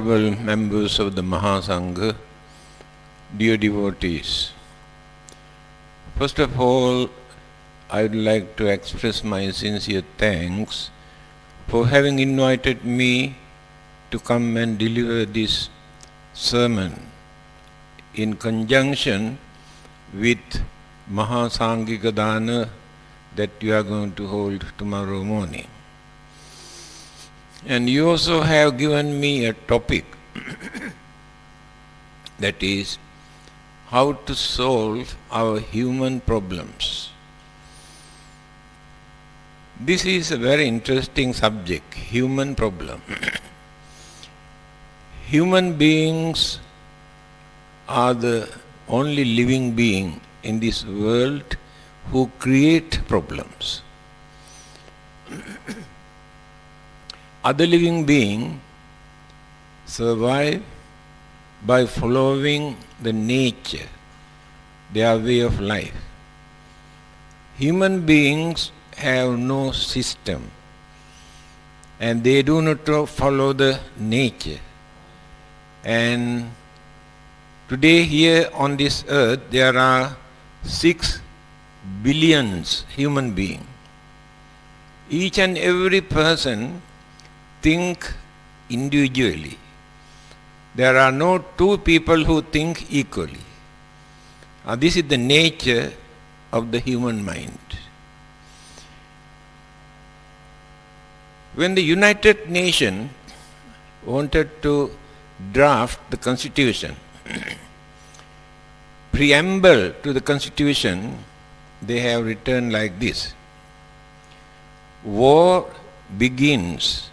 honorable members of the Mahasangha, dear devotees. First of all, I would like to express my sincere thanks for having invited me to come and deliver this sermon in conjunction with Mahasangika Dana that you are going to hold tomorrow morning. And you also have given me a topic that is how to solve our human problems. This is a very interesting subject, human problem. Human beings are the only living being in this world who create problems. Other living beings survive by following the nature, their way of life. Human beings have no system and they do not follow the nature. And today here on this earth there are 6 billion human beings. Each and every person think individually. There are no two people who think equally. This is the nature of the human mind. When the United Nations wanted to draft the Constitution, preamble to the Constitution, they have written like this: war begins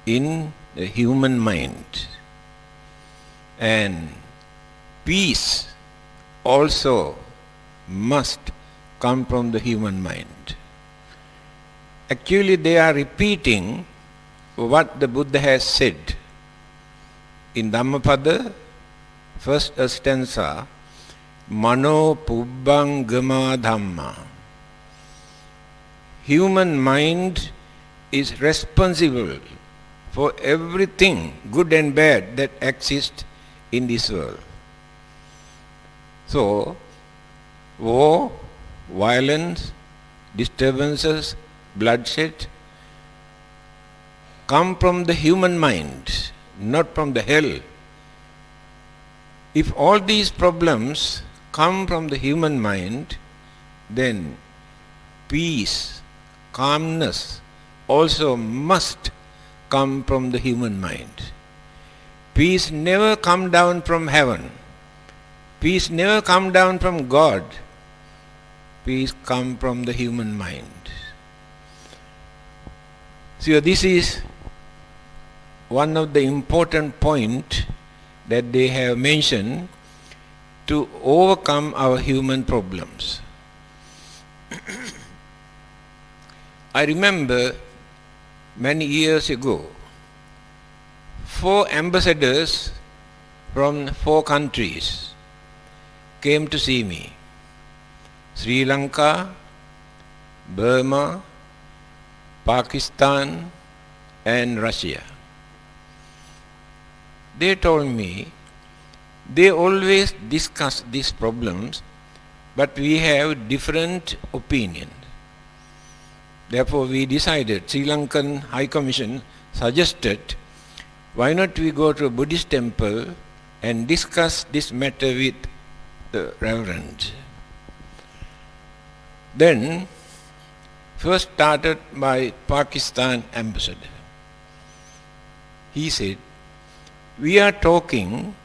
in the human mind, and peace also must come from the human mind. Actually, they are repeating what the Buddha has said in Dhammapada, first stanza, Mano Pubbangama Dhamma. Human mind is responsible for everything good and bad that exists in this world. So, war, violence, disturbances, bloodshed come from the human mind, not from the hell. If all these problems come from the human mind, then peace, calmness also must come from the human mind. Peace never come down from heaven. Peace never come down from God. Peace come from the human mind. So this is one of the important points that they have mentioned to overcome our human problems. I remember many years ago, 4 ambassadors from 4 countries came to see me: Sri Lanka, Burma, Pakistan, and Russia. They told me they always discuss these problems, but we have different opinions. Therefore, we decided, Sri Lankan High Commission suggested, why not we go to a Buddhist temple and discuss this matter with the Reverend. Then, first started by Pakistan ambassador. He said, we are talking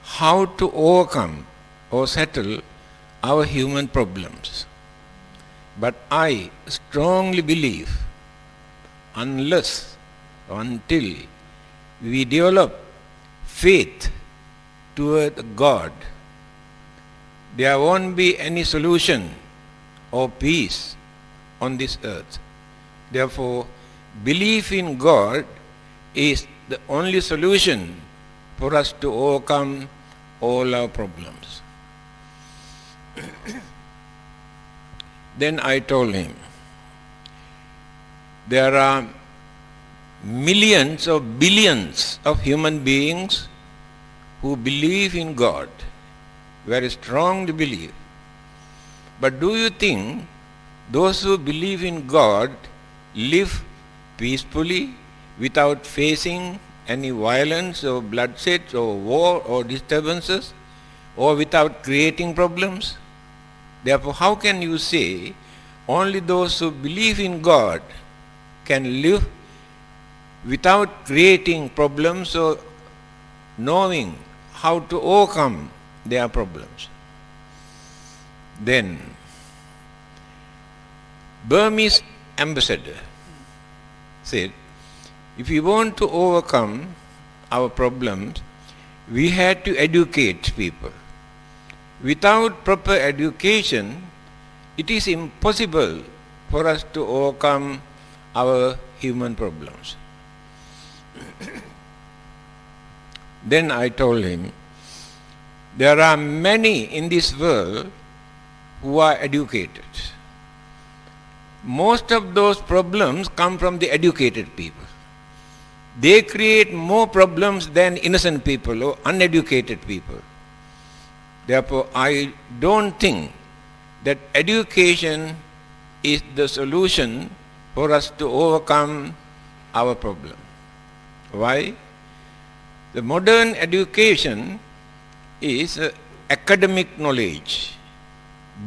how to overcome or settle our human problems. But I strongly believe unless or until we develop faith toward God, there won't be any solution or peace on this earth. Therefore, belief in God is the only solution for us to overcome all our problems. Then I told him, there are millions or billions of human beings who believe in God, very strongly believe. But do you think those who believe in God live peacefully without facing any violence or bloodshed or war or disturbances, or without creating problems? Therefore, how can you say only those who believe in God can live without creating problems or knowing how to overcome their problems? Then, Burmese ambassador said, if we want to overcome our problems, we had to educate people. Without proper education, it is impossible for us to overcome our human problems. Then I told him, there are many in this world who are educated. Most of those problems come from the educated people. They create more problems than innocent people or uneducated people. Therefore, I don't think that education is the solution for us to overcome our problem. Why? The modern education is academic knowledge,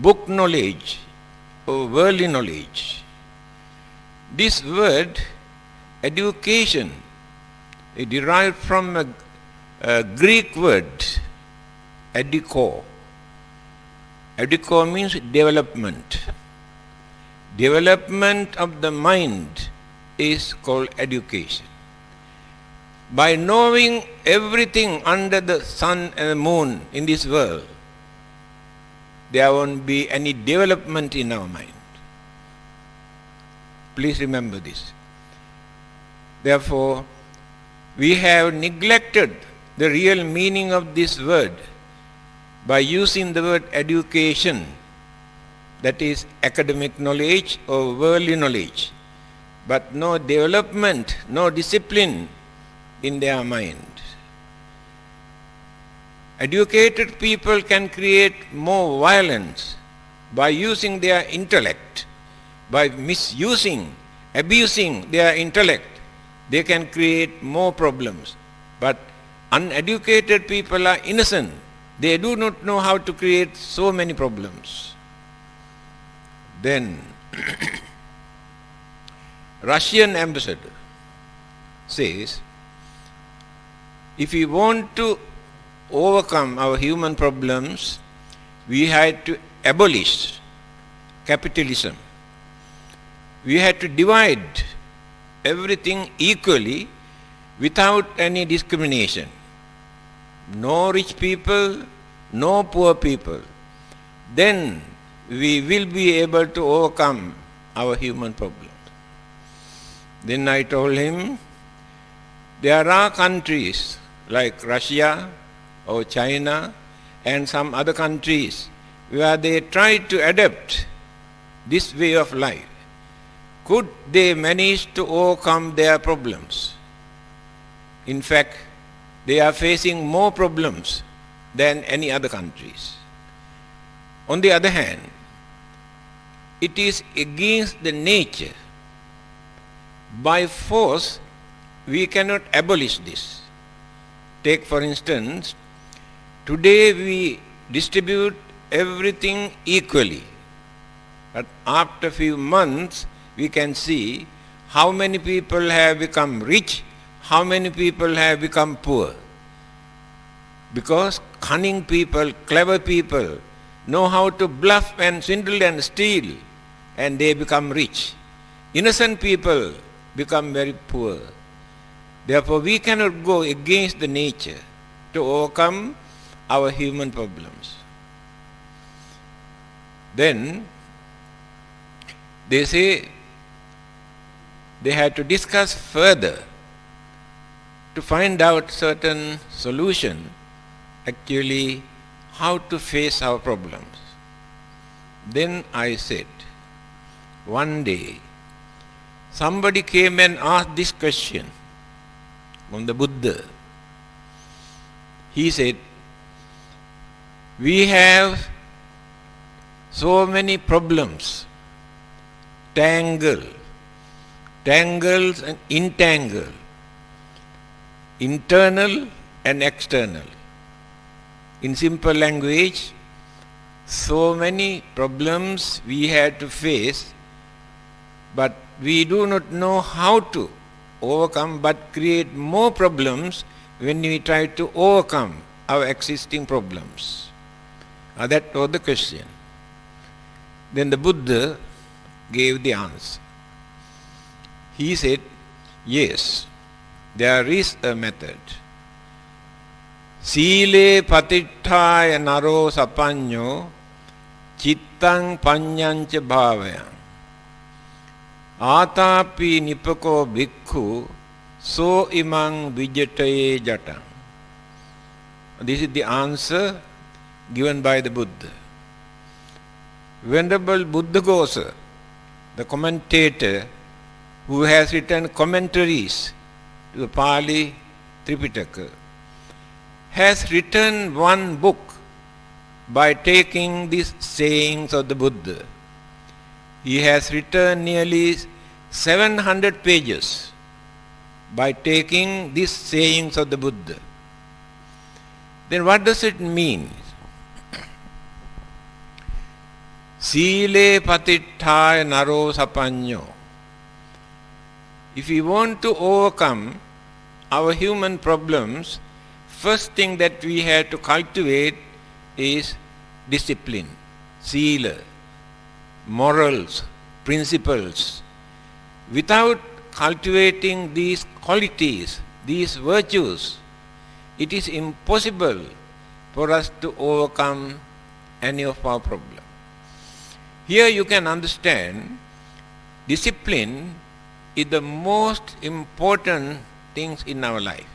book knowledge, or worldly knowledge. This word, education, is derived from a Greek word, ediko. Ediko means development. Development of the mind is called education. By knowing everything under the sun and the moon in this world, there won't be any development in our mind. Please remember this. Therefore, we have neglected the real meaning of this word by using the word education, that is academic knowledge or worldly knowledge, but no development, no discipline in their mind. Educated people can create more violence by using their intellect, by misusing, abusing their intellect. They can create more problems. But uneducated people are innocent. They do not know how to create so many problems. Then, Russian ambassador says, if we want to overcome our human problems, we had to abolish capitalism. We had to divide everything equally without any discrimination. No rich people, no poor people. Then we will be able to overcome our human problems. Then I told him, there are countries like Russia or China and some other countries where they try to adapt this way of life. Could they manage to overcome their problems? In fact, they are facing more problems than any other countries. On the other hand, it is against the nature. By force, we cannot abolish this. Take for instance, today we distribute everything equally. But after a few months, we can see how many people have become rich, how many people have become poor. Because cunning people, clever people, know how to bluff and swindle and steal, and they become rich. Innocent people become very poor. Therefore, we cannot go against the nature to overcome our human problems. Then, they say they had to discuss further to find out certain solution, actually how to face our problems. Then I said, one day, somebody came and asked this question from the Buddha. He said, we have so many problems, tangles and entangle, internal and external. In simple language, so many problems we had to face, but we do not know how to overcome, but create more problems when we try to overcome our existing problems. That was the question. Then the Buddha gave the answer. He said, yes, there is a method. Sile patittaya naro sapanyo chittang panyancha bhavayang Atapi nipako bhikkhu so imang vijataye jatang. This is the answer given by the Buddha. Venerable Buddhaghosa, the commentator who has written commentaries to the Pali Tripitaka, has written one book by taking these sayings of the Buddha. He has written nearly 700 pages by taking these sayings of the Buddha. Then what does it mean? Sile patittaya naro sapanyo. If we want to overcome our human problems, first thing that we have to cultivate is discipline, sila, morals, principles. Without cultivating these qualities, these virtues, it is impossible for us to overcome any of our problems. Here you can understand discipline is the most important things in our life.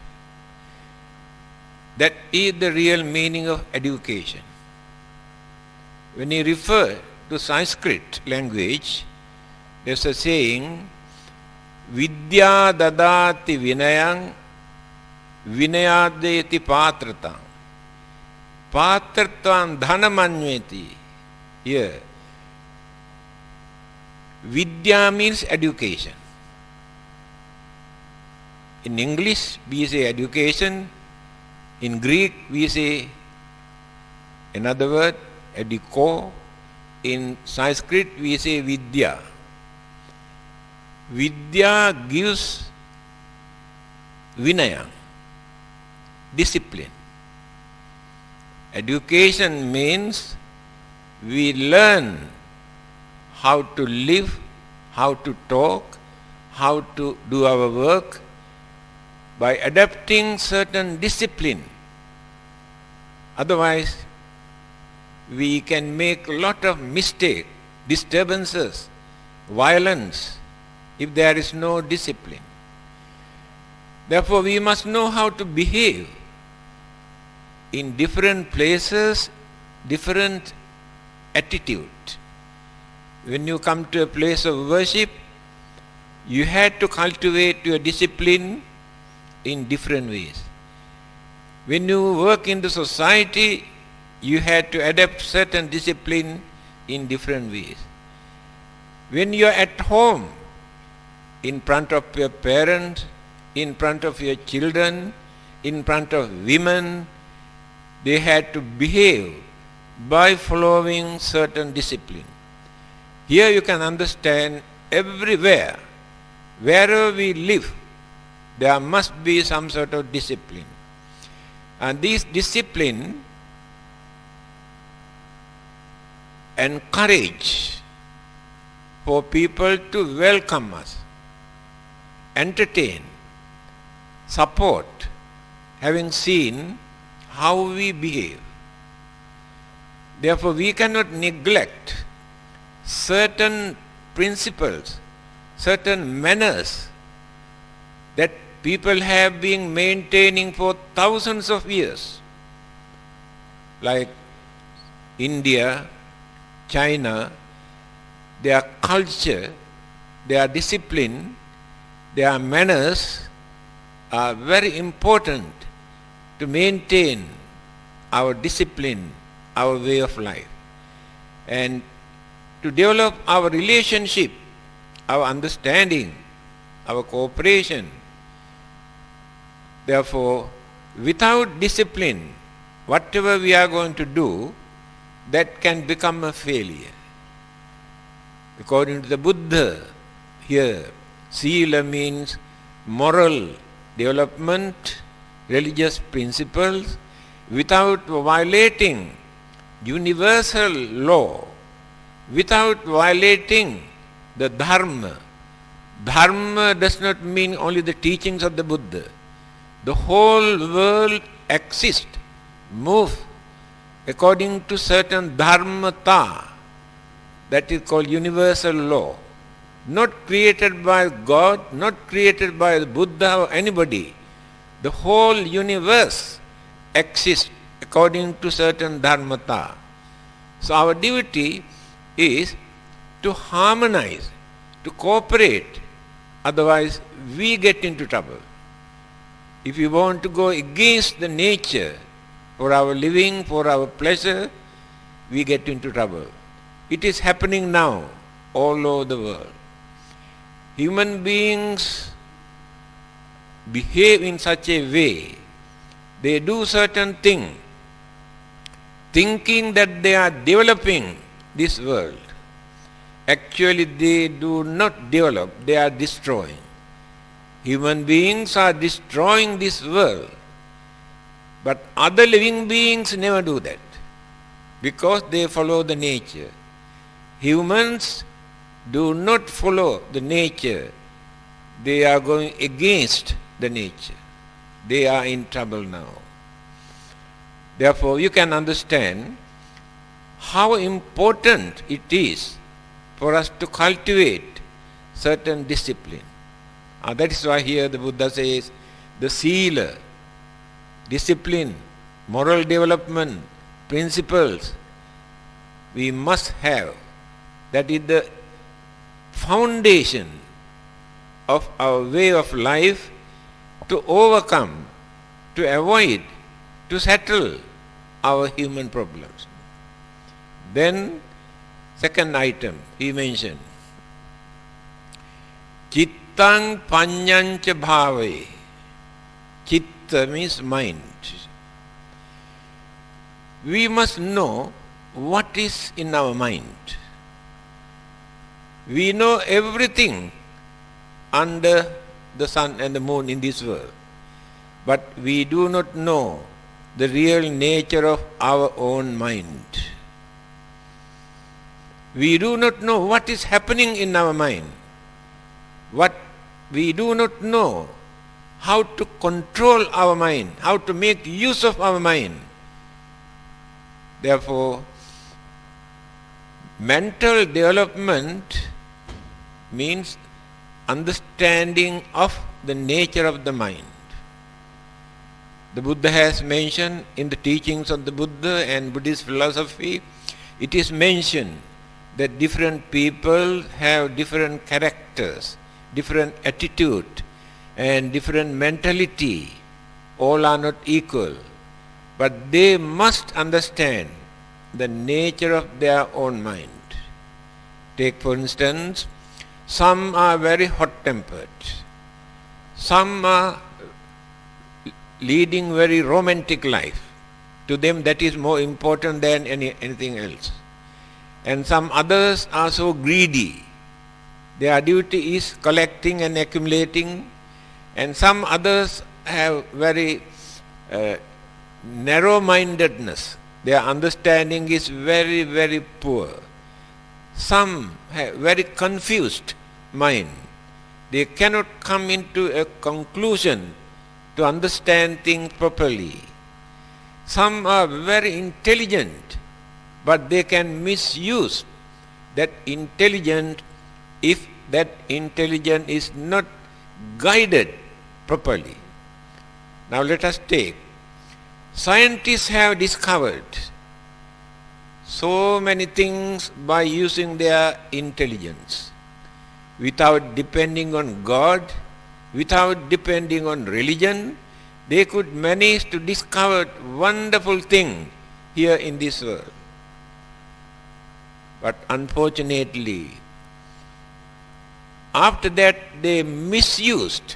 That is the real meaning of education. When you refer to Sanskrit language, there's a saying, Vidya dadati vinayang vinayadeti patratam patratam dhanamanyeti. Here, Vidya means education. In English, we say education. In Greek, we say another word, ediko. In Sanskrit, we say vidya. Vidya gives vinaya, discipline. Education means we learn how to live, how to talk, how to do our work by adapting certain discipline. Otherwise, we can make a lot of mistakes, disturbances, violence, if there is no discipline. Therefore, we must know how to behave in different places, different attitude. When you come to a place of worship, you had to cultivate your discipline in different ways. When you work in the society, you had to adapt certain discipline in different ways. When you are at home, in front of your parents, in front of your children, in front of women, they had to behave by following certain discipline. Here you can understand everywhere, wherever we live, there must be some sort of discipline. And this discipline encourage for people to welcome us, entertain, support, having seen how we behave. Therefore, we cannot neglect certain principles, certain manners that people have been maintaining for thousands of years. Like India, China, their culture their discipline, their manners are very important to maintain our discipline, our way of life, and to develop our relationship, our understanding, our cooperation. Therefore, without discipline, whatever we are going to do, that can become a failure. According to the Buddha, here, Sila means moral development, religious principles, without violating universal law, without violating the Dharma. Dharma does not mean only the teachings of the Buddha. The whole world exists, moves according to certain dharmata, that is called universal law. Not created by God, not created by the Buddha or anybody. The whole universe exists according to certain dharmata. So our duty is to harmonize, to cooperate, otherwise we get into trouble. If we want to go against the nature for our living, for our pleasure, we get into trouble. It is happening now all over the world. Human beings behave in such a way, they do certain things, thinking that they are developing this world. Actually, they do not develop, they are destroying. Human beings are destroying this world, but other living beings never do that, because they follow the nature. Humans do not follow the nature, they are going against the nature. They are in trouble now. Therefore, you can understand how important it is for us to cultivate certain discipline. That is why here the Buddha says the sila, discipline, moral development, principles, we must have. That is the foundation of our way of life to overcome, to avoid, to settle our human problems. Then, second item he mentioned, Chittang Panyancha Bhave. Chitta means mind. We must know what is in our mind. We know everything under the sun and the moon in this world, but we do not know the real nature of our own mind. We do not know what is happening in our mind. We do not know how to control our mind, how to make use of our mind. Therefore, mental development means understanding of the nature of the mind. The Buddha has mentioned in the teachings of the Buddha and Buddhist philosophy, it is mentioned that different people have different characters, different attitude, and different mentality. All are not equal, but they must understand the nature of their own mind. Take for instance, some are very hot-tempered, some are leading very romantic life. To them that is more important than anything else. And some others are so greedy. Their duty is collecting and accumulating. And some others have very narrow-mindedness. Their understanding is very, very poor. Some have very confused mind. They cannot come into a conclusion to understand things properly. Some are very intelligent, but they can misuse that intelligence if that intelligence is not guided properly. Now let us take, scientists have discovered so many things by using their intelligence. without depending on God, without depending on religion, they could manage to discover wonderful things here in this world. But unfortunately, after that they misused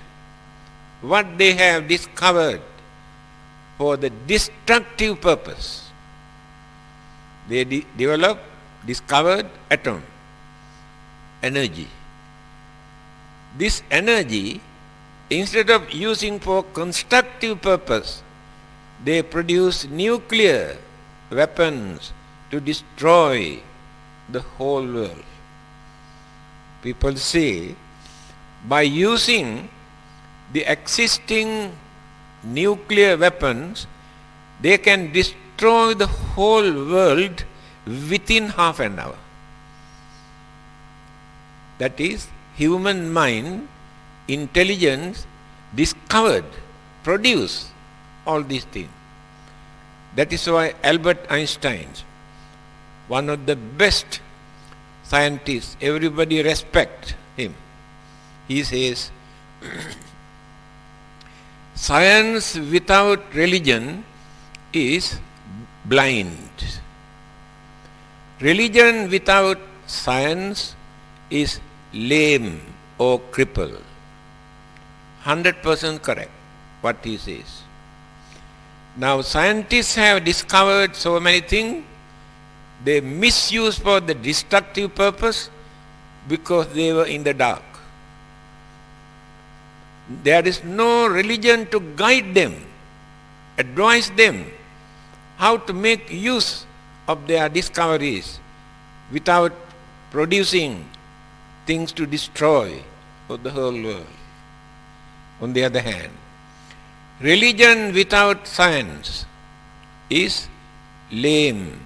what they have discovered for the destructive purpose. They discovered atom, energy. This energy, instead of using for constructive purpose, they produce nuclear weapons to destroy the whole world. People say, by using the existing nuclear weapons, they can destroy the whole world within half an hour. That is, human mind, intelligence, discovered, produced all these things. That is why Albert Einstein, one of the best scientists, everybody respect him. He says, science without religion is blind. Religion without science is lame or crippled. 100% correct what he says. Now scientists have discovered so many things. They misuse for the destructive purpose because they were in the dark. There is no religion to guide them, advise them how to make use of their discoveries without producing things to destroy the whole world. On the other hand, religion without science is lame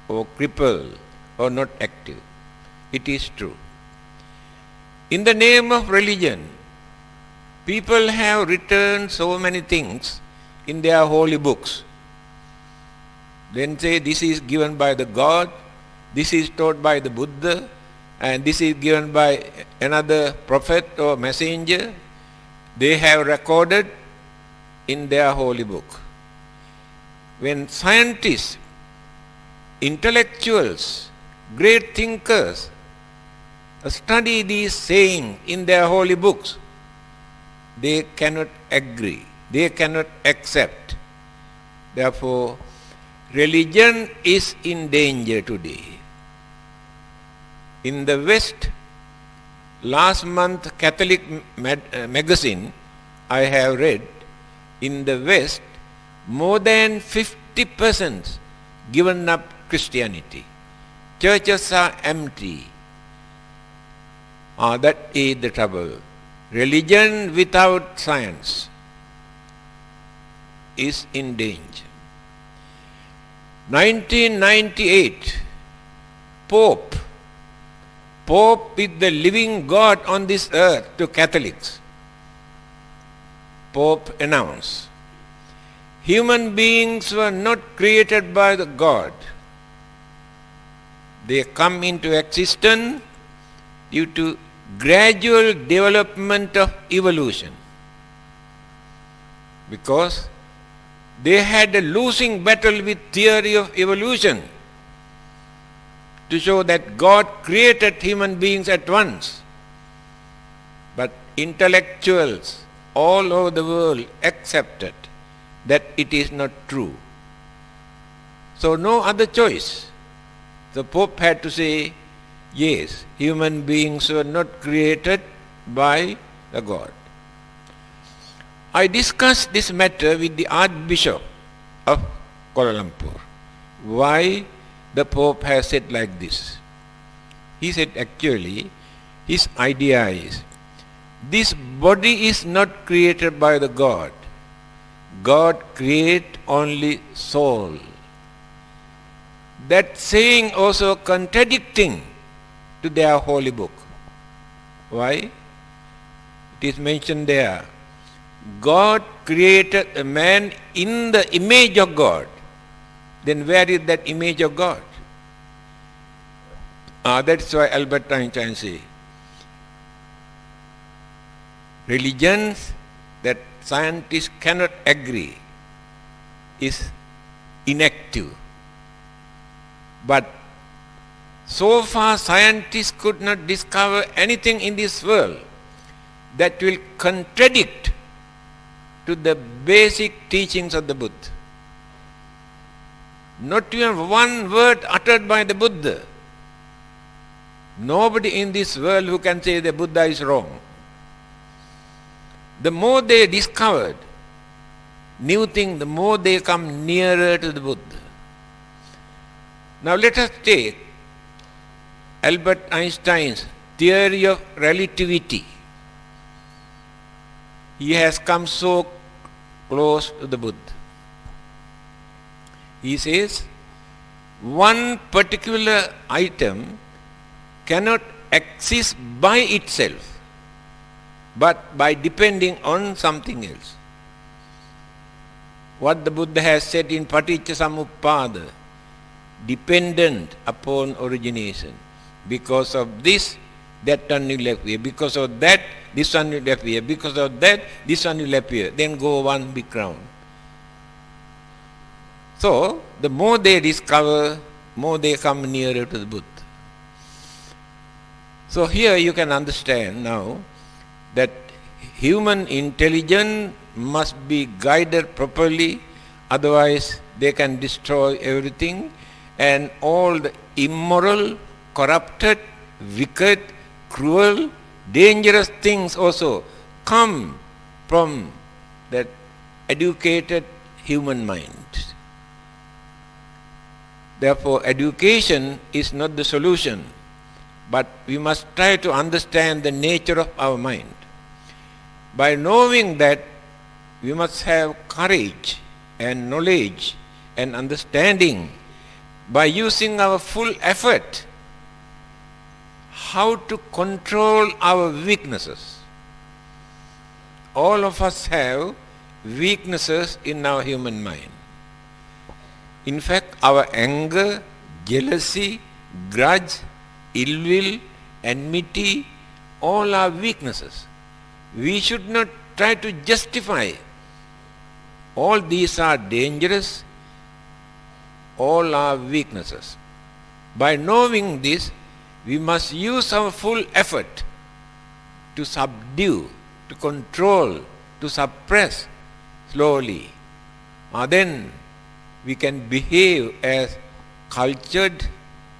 or crippled or not active. It is true. In the name of religion, people have written so many things in their holy books. Then say this is given by the God, this is taught by the Buddha, and this is given by another prophet or messenger. They have recorded in their holy book. When scientists, intellectuals, great thinkers study these sayings in their holy books, they cannot agree, they cannot accept. Therefore, religion is in danger today. In the West, last month Catholic magazine I have read, in the West, more than 50% given up Christianity. Churches are empty. That is the trouble. Religion without science is in danger. 1998, Pope is the living God on this earth to Catholics. Pope announced, human beings were not created by the God. They come into existence due to gradual development of evolution. Because they had a losing battle with theory of evolution to show that God created human beings at once. But intellectuals all over the world accepted that it is not true. So no other choice. The Pope had to say, yes, human beings were not created by the God. I discussed this matter with the Archbishop of Kuala Lumpur. Why the Pope has said like this? He said actually, his idea is, this body is not created by the God. God creates only soul. That saying also contradicting to their holy book. Why? It is mentioned there. God created a man in the image of God. Then where is that image of God? That's why Albert Einstein says, religions that scientists cannot agree is inactive. But so far scientists could not discover anything in this world that will contradict to the basic teachings of the Buddha. Not even one word uttered by the Buddha. Nobody in this world who can say the Buddha is wrong. The more they discovered new things, the more they come nearer to the Buddha. Now let us take Albert Einstein's theory of relativity. He has come so close to the Buddha. He says, one particular item cannot exist by itself, but by depending on something else. What the Buddha has said in Paticcasamuppada, dependent upon origination. Because of this, that one will appear. Because of that, this one will appear. Because of that, this one will appear. Then go one big round. So, the more they discover, more they come nearer to the Buddha. So here you can understand now that human intelligence must be guided properly, otherwise they can destroy everything, and all the immoral, corrupted, wicked, cruel, dangerous things also come from that educated human mind. Therefore, education is not the solution, but we must try to understand the nature of our mind. By knowing that, we must have courage and knowledge and understanding by using our full effort how to control our weaknesses. All of us have weaknesses in our human mind. In fact, our anger, jealousy, grudge, ill will, enmity, all are weaknesses. We should not try to justify. All these are dangerous. All are weaknesses. By knowing this, we must use our full effort to subdue, to control, to suppress slowly. Then we can behave as cultured,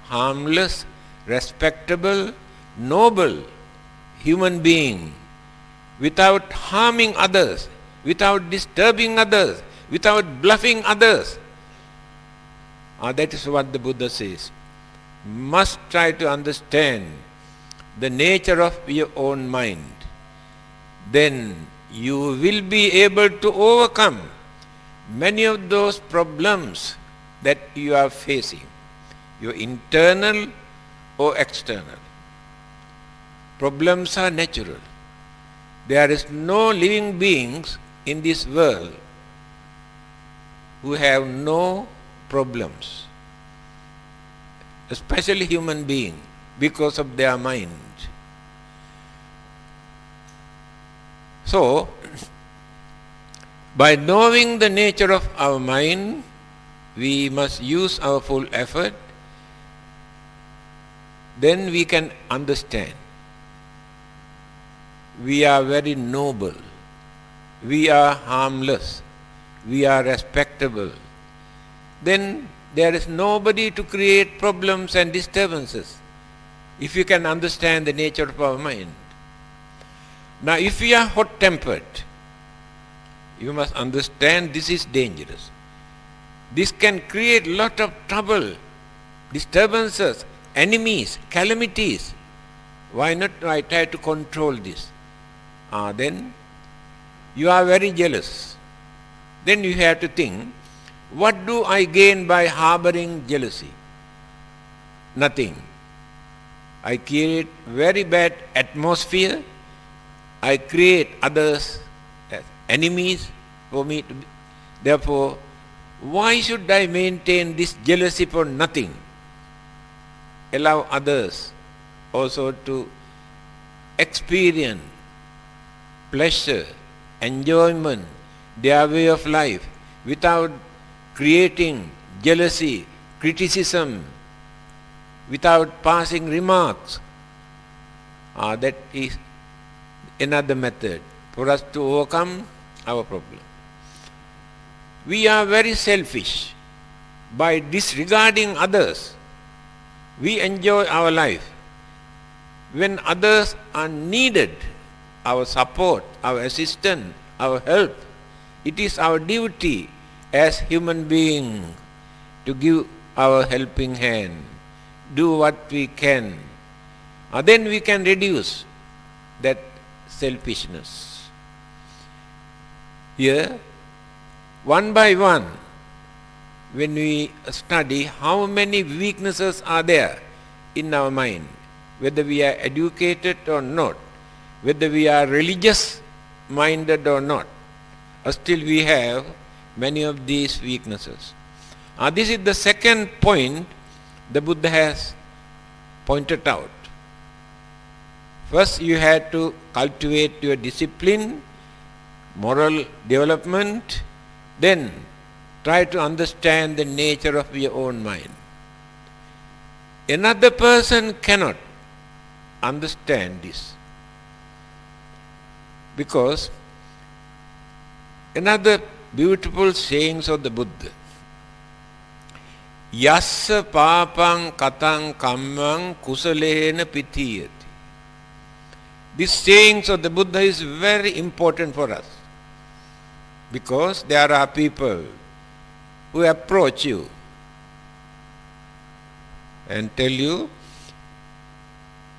harmless, respectable, noble human being without harming others, without disturbing others, without bluffing others. That is what the Buddha says. Must try to understand the nature of your own mind. Then you will be able to overcome many of those problems that you are facing, your internal or external. Problems are natural. There is no living beings in this world who have no problems, especially human beings, because of their mind. So, by knowing the nature of our mind, we must use our full effort. Then we can understand. We are very noble. We are harmless. We are respectable. Then there is nobody to create problems and disturbances, if you can understand the nature of our mind. Now, if we are hot-tempered, you must understand this is dangerous. This can create lot of trouble, disturbances, enemies, calamities. Why not I try to control this? Then you are very jealous. Then you have to think, what do I gain by harboring jealousy? Nothing. I create very bad atmosphere. I create others as enemies for me to be. Therefore, why should I maintain this jealousy for nothing? Allow others also to experience pleasure, enjoyment, their way of life, without creating jealousy, criticism, without passing remarks. That is another method for us to overcome our problem. We are very selfish. By disregarding others, we enjoy our life. When others are needed, our support, our assistance, our help, it is our duty as human beings to give our helping hand, do what we can. Then we can reduce that selfishness. Here, one by one, when we study how many weaknesses are there in our mind, whether we are educated or not, whether we are religious minded or not, still we have many of these weaknesses. This is the second point the Buddha has pointed out. First, you had to cultivate your discipline, moral development, then try to understand the nature of your own mind. Another person cannot understand this, because another beautiful sayings of the Buddha, Yassa papang katang kammang kusalena pitiyati. This sayings of the Buddha is very important for us, because there are people who approach you and tell you,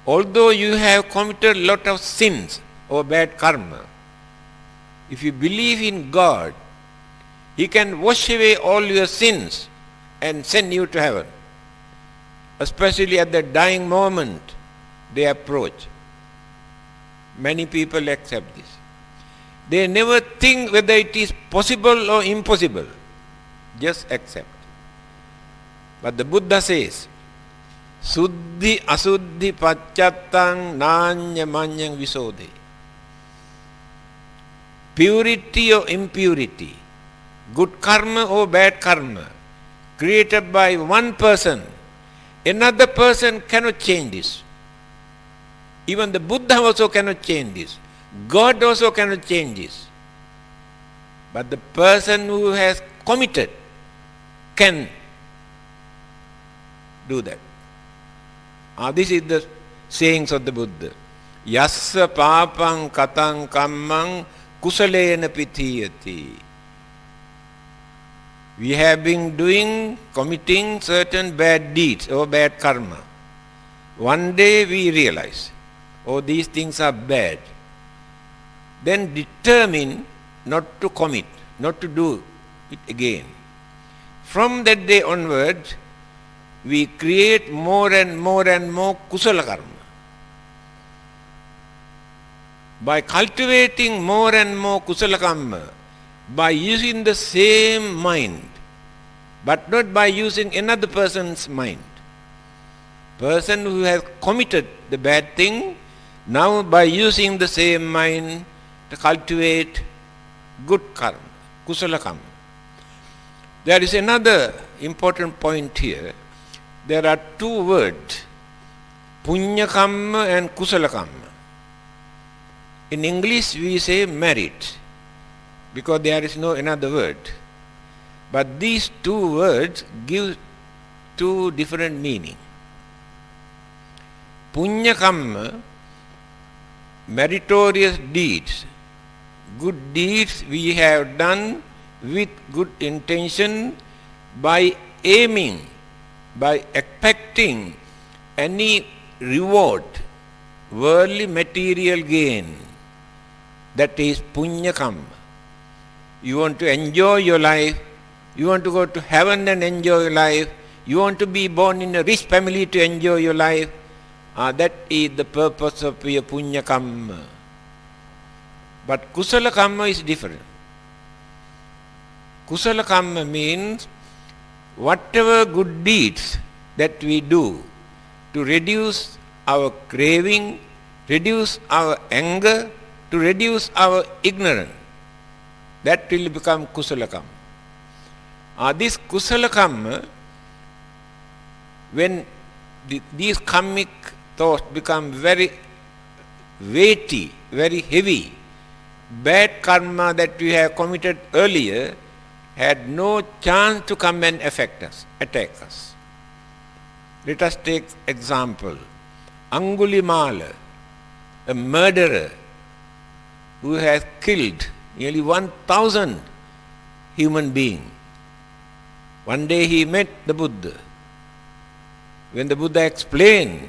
although you have committed a lot of sins or bad karma, if you believe in God, He can wash away all your sins and send you to heaven. Especially at the dying moment, they approach. Many people accept this. They never think whether it is possible or impossible. Just accept. But the Buddha says, Suddhi asuddhi paccatang nanya manyang visodhe. Purity or impurity, good karma or bad karma, created by one person, another person cannot change this. Even the Buddha also cannot change this. God also cannot change this. But the person who has committed can do that. This is the sayings of the Buddha. Yassa papang katang kammang kusalena pitiyati. We have been committing certain bad deeds or bad karma. One day we realize, these things are bad. Then determine not to commit, not to do it again. From that day onward, we create more and more kusala karma. By cultivating more and more kusala karma, by using the same mind, but not by using another person's mind. Person who has committed the bad thing, now by using the same mind to cultivate good karma, kusala karma. There is another important point here. There are two words, punya karma and kusala karma. In English we say merit, because there is no another word. But these two words give two different meanings. Punya karma, meritorious deeds, good deeds we have done with good intention, by aiming, by expecting any reward, worldly material gain. That is punya karma. You want to enjoy your life, you want to go to heaven and enjoy your life, you want to be born in a rich family to enjoy your life. That is the purpose of your punya karma. But kusala karma is different. Kusala karma means whatever good deeds that we do to reduce our craving, reduce our anger, to reduce our ignorance. That will become kusala karma. This kusala karma, when these karmic thoughts become very weighty, very heavy, bad karma that we have committed earlier had no chance to come and affect us, attack us. Let us take example. Angulimala, a murderer who has killed nearly 1,000 human beings. One day he met the Buddha. When the Buddha explained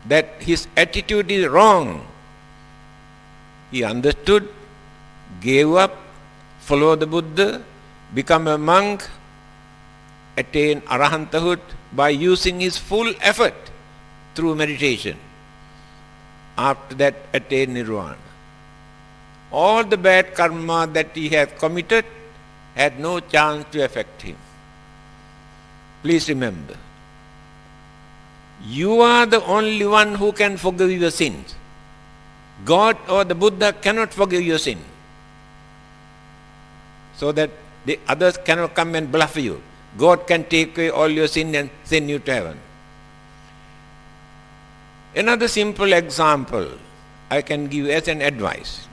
that his attitude is wrong, he understood, gave up, followed the Buddha, become a monk, attain arahanthood by using his full effort through meditation. After that, attain nirvana. All the bad karma that he had committed had no chance to affect him. Please remember, you are the only one who can forgive your sins. God or the Buddha cannot forgive your sin. So that the others cannot come and bluff you. God can take away all your sin and send you to heaven. Another simple example I can give as an advice.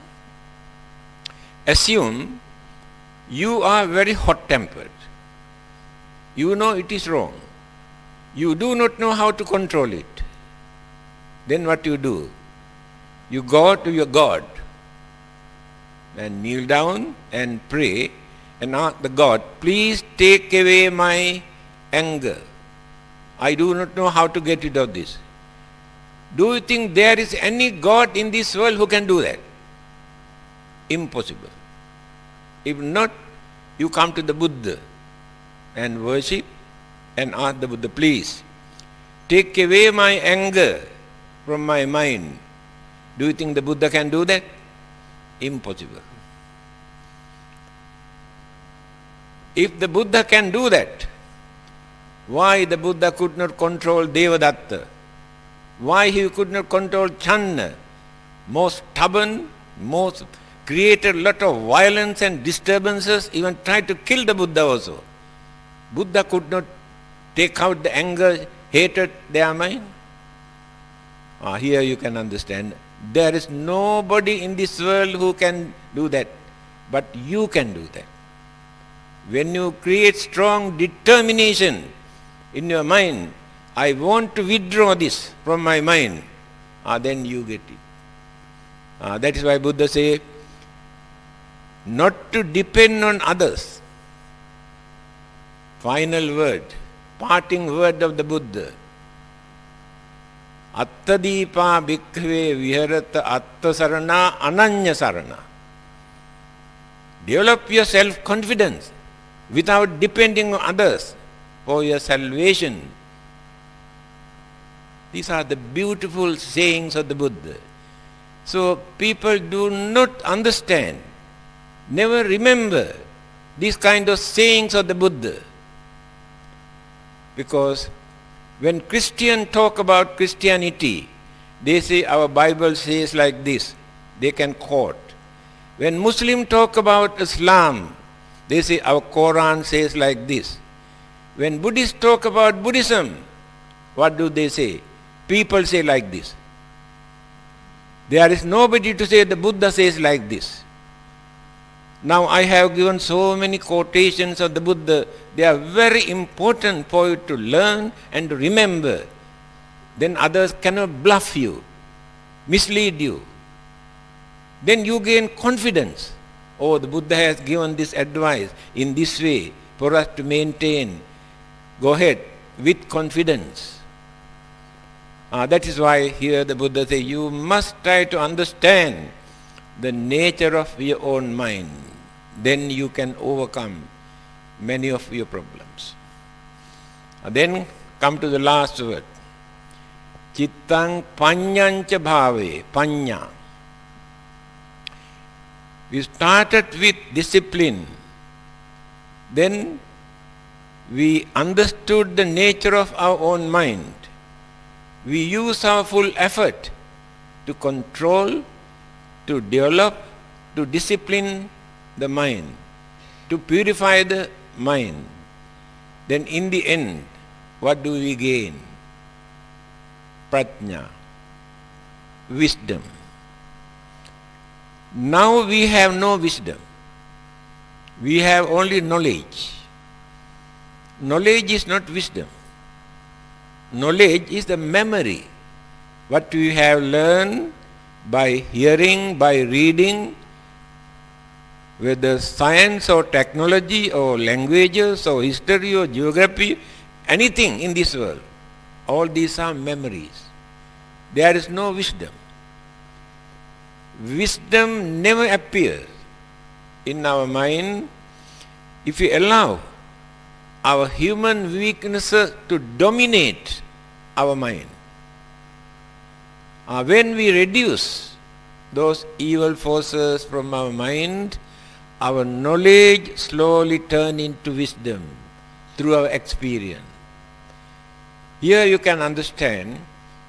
Assume you are very hot-tempered. You know it is wrong. You do not know how to control it. Then what you do? You go to your God and kneel down and pray and ask the God, please take away my anger. I do not know how to get rid of this. Do you think there is any God in this world who can do that? Impossible. If not, you come to the Buddha and worship and ask the Buddha, please take away my anger from my mind. Do you think the Buddha can do that? Impossible. If the Buddha can do that, why the Buddha could not control Devadatta? Why he could not control Channa? Most stubborn, most created a lot of violence and disturbances, even tried to kill the Buddha also. Buddha could not take out the anger, hatred, their mind. Here you can understand. There is nobody in this world who can do that, but you can do that. When you create strong determination in your mind, I want to withdraw this from my mind, then you get it. That is why Buddha says, not to depend on others. Final word, parting word of the Buddha. Attadipa bhikkhave viharata attasarana ananya sarana. Develop your self-confidence without depending on others for your salvation. These are the beautiful sayings of the Buddha. So people do not understand, never remember these kind of sayings of the Buddha. Because when Christians talk about Christianity, they say our Bible says like this. They can quote. When Muslims talk about Islam, they say our Quran says like this. When Buddhists talk about Buddhism, what do they say? People say like this. There is nobody to say the Buddha says like this. Now I have given so many quotations of the Buddha. They are very important for you to learn and to remember. Then others cannot bluff you, mislead you. Then you gain confidence. Oh, the Buddha has given this advice in this way for us to maintain. Go ahead with confidence. That is why here the Buddha says, you must try to understand the nature of your own mind. Then you can overcome many of your problems. Then come to the last word. Chittang panyancha bhave, panya. We started with discipline. Then we understood the nature of our own mind. We use our full effort to control to develop, to discipline the mind, to purify the mind, then in the end, what do we gain? Prajna, wisdom. Now we have no wisdom. We have only knowledge. Knowledge is not wisdom. Knowledge is the memory. What we have learned by hearing, by reading, whether science or technology or languages or history or geography, anything in this world, all these are memories. There is no wisdom. Wisdom never appears in our mind if we allow our human weaknesses to dominate our mind. When we reduce those evil forces from our mind, our knowledge slowly turns into wisdom through our experience. Here you can understand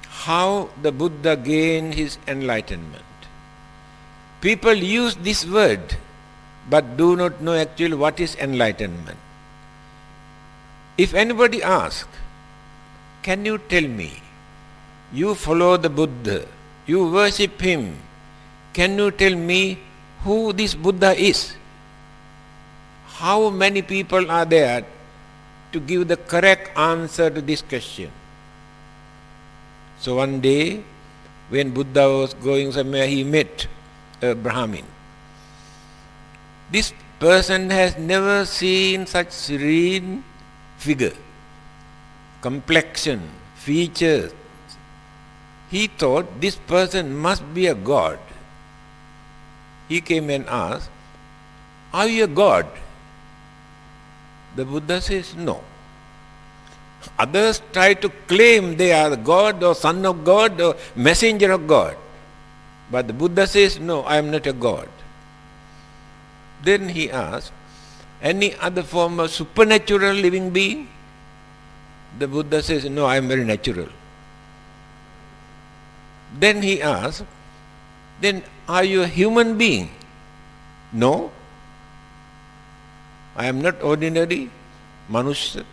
how the Buddha gained his enlightenment. People use this word but do not know actually what is enlightenment. If anybody asks, can you tell me, you follow the Buddha, you worship him, can you tell me who this Buddha is? How many people are there to give the correct answer to this question? So one day, when Buddha was going somewhere, he met a Brahmin. This person has never seen such serene figure, complexion, features. He thought this person must be a god. He came and asked, are you a god? The Buddha says, no. Others try to claim they are God or son of God or messenger of God. But the Buddha says, no, I am not a god. Then he asked, any other form of supernatural living being? The Buddha says, no, I am very natural. Then he asked, then are you a human being? No, I am not ordinary Manushya.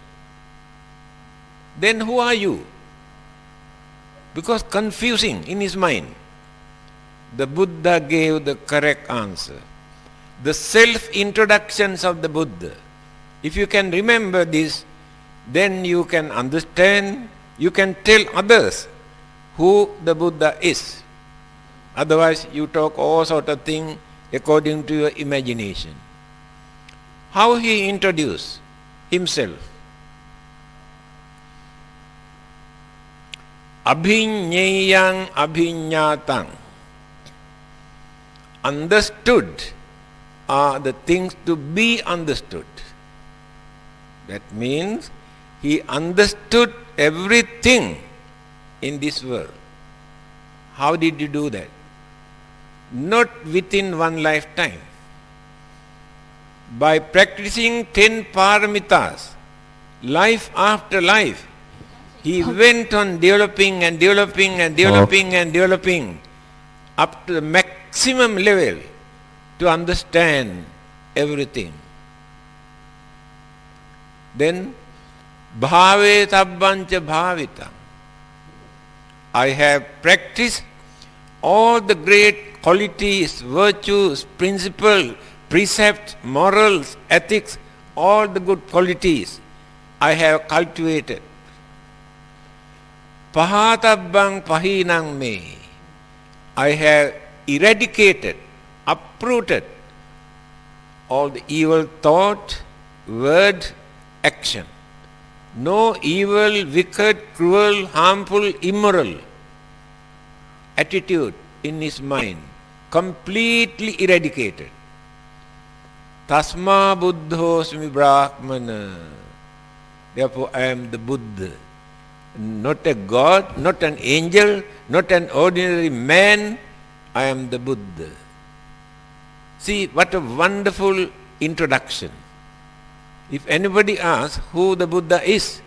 Then who are you? Because confusing in his mind. The Buddha gave the correct answer. The self-introductions of the Buddha. If you can remember this, then you can understand, you can tell others who the Buddha is. Otherwise, you talk all sort of things according to your imagination. How he introduced himself. Abhinyayang abhinyatang. Understood are the things to be understood. That means he understood everything in this world. How did he do that? Not within one lifetime. By practicing 10 paramitas, life after life, he went on developing and developing and developing and developing up to the maximum level to understand everything. Then, bhave tabbancha bhavita. I have practiced all the great qualities, virtues, principles, precepts, morals, ethics, all the good qualities I have cultivated. Pahatabbang pahinang me. I have eradicated, uprooted all the evil thought, word, action. No evil, wicked, cruel, harmful, immoral attitude in his mind. Completely eradicated. Tasma buddhosmi brahmana. Therefore I am the Buddha. Not a god, not an angel, not an ordinary man. I am the Buddha. See what a wonderful introduction. If anybody asks who the Buddha is,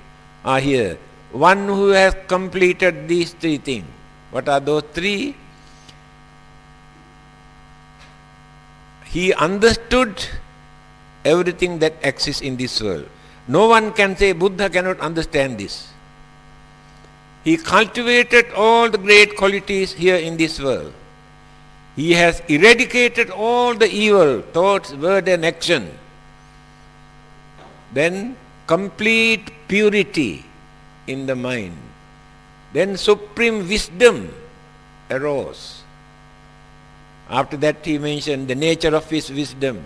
here, one who has completed these three things. What are those three? he understood everything that exists in this world. No one can say Buddha cannot understand this. He cultivated all the great qualities here in this world. He has eradicated all the evil thoughts, word and action. Then complete purity in the mind. Then supreme wisdom arose. After that he mentioned the nature of his wisdom.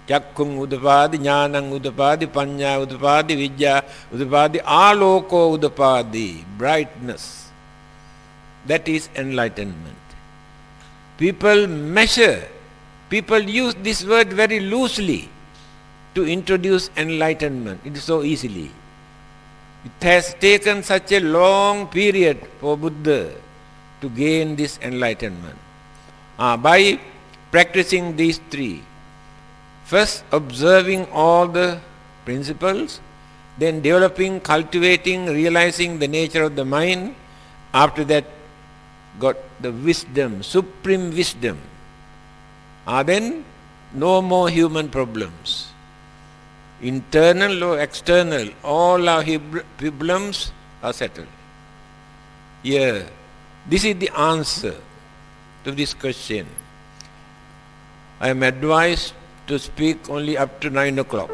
Chakkung udapadi, jnanang udapadi, panya udapadi, vidya udapadi, aloko udapadi, brightness. That is enlightenment. People measure, people use this word very loosely to introduce enlightenment. It is so easily. It has taken such a long period for Buddha to gain this enlightenment. By practicing these three, first observing all the principles, then developing, cultivating, realizing the nature of the mind, after that got the wisdom, supreme wisdom. Then no more human problems. Internal or external, all our problems are settled. Yeah, this is the answer to this question. I am advised to speak only up to 9 o'clock.